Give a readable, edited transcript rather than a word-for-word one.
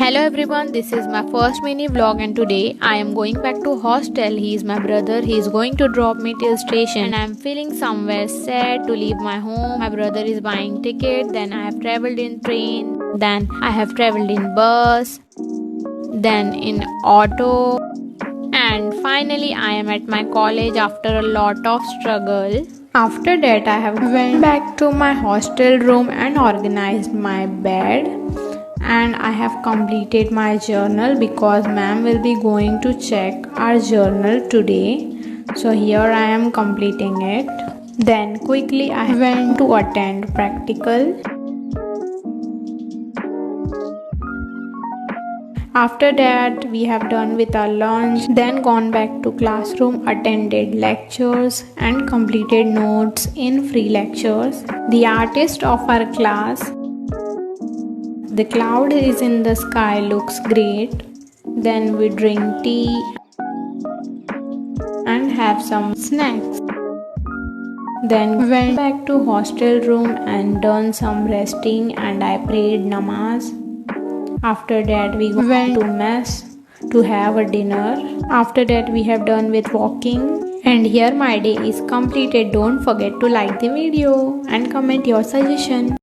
Hello everyone, this is my first mini vlog and today I am going back to hostel. He is my brother. He is going to drop me till station and I am feeling somewhere sad to leave my home. My brother is buying ticket, then I have traveled in train, then I have traveled in bus, then in auto, and finally I am at my college after a lot of struggle. After that I have went back to my hostel room and organized my bed, and I have completed my journal because ma'am will be going to check our journal today. So here I am completing it. Then quickly I went to attend practical. After that we have done with our lunch, then gone back to classroom, attended lectures and completed notes in free lectures. The artist of our class, the cloud is in the sky, looks great. Then we drink tea and have some snacks. Then went back to hostel room and done some resting and I prayed namaz. After that we went to mess to have a dinner. After that we have done with walking. And here my day is completed. Don't forget to like the video and comment your suggestion.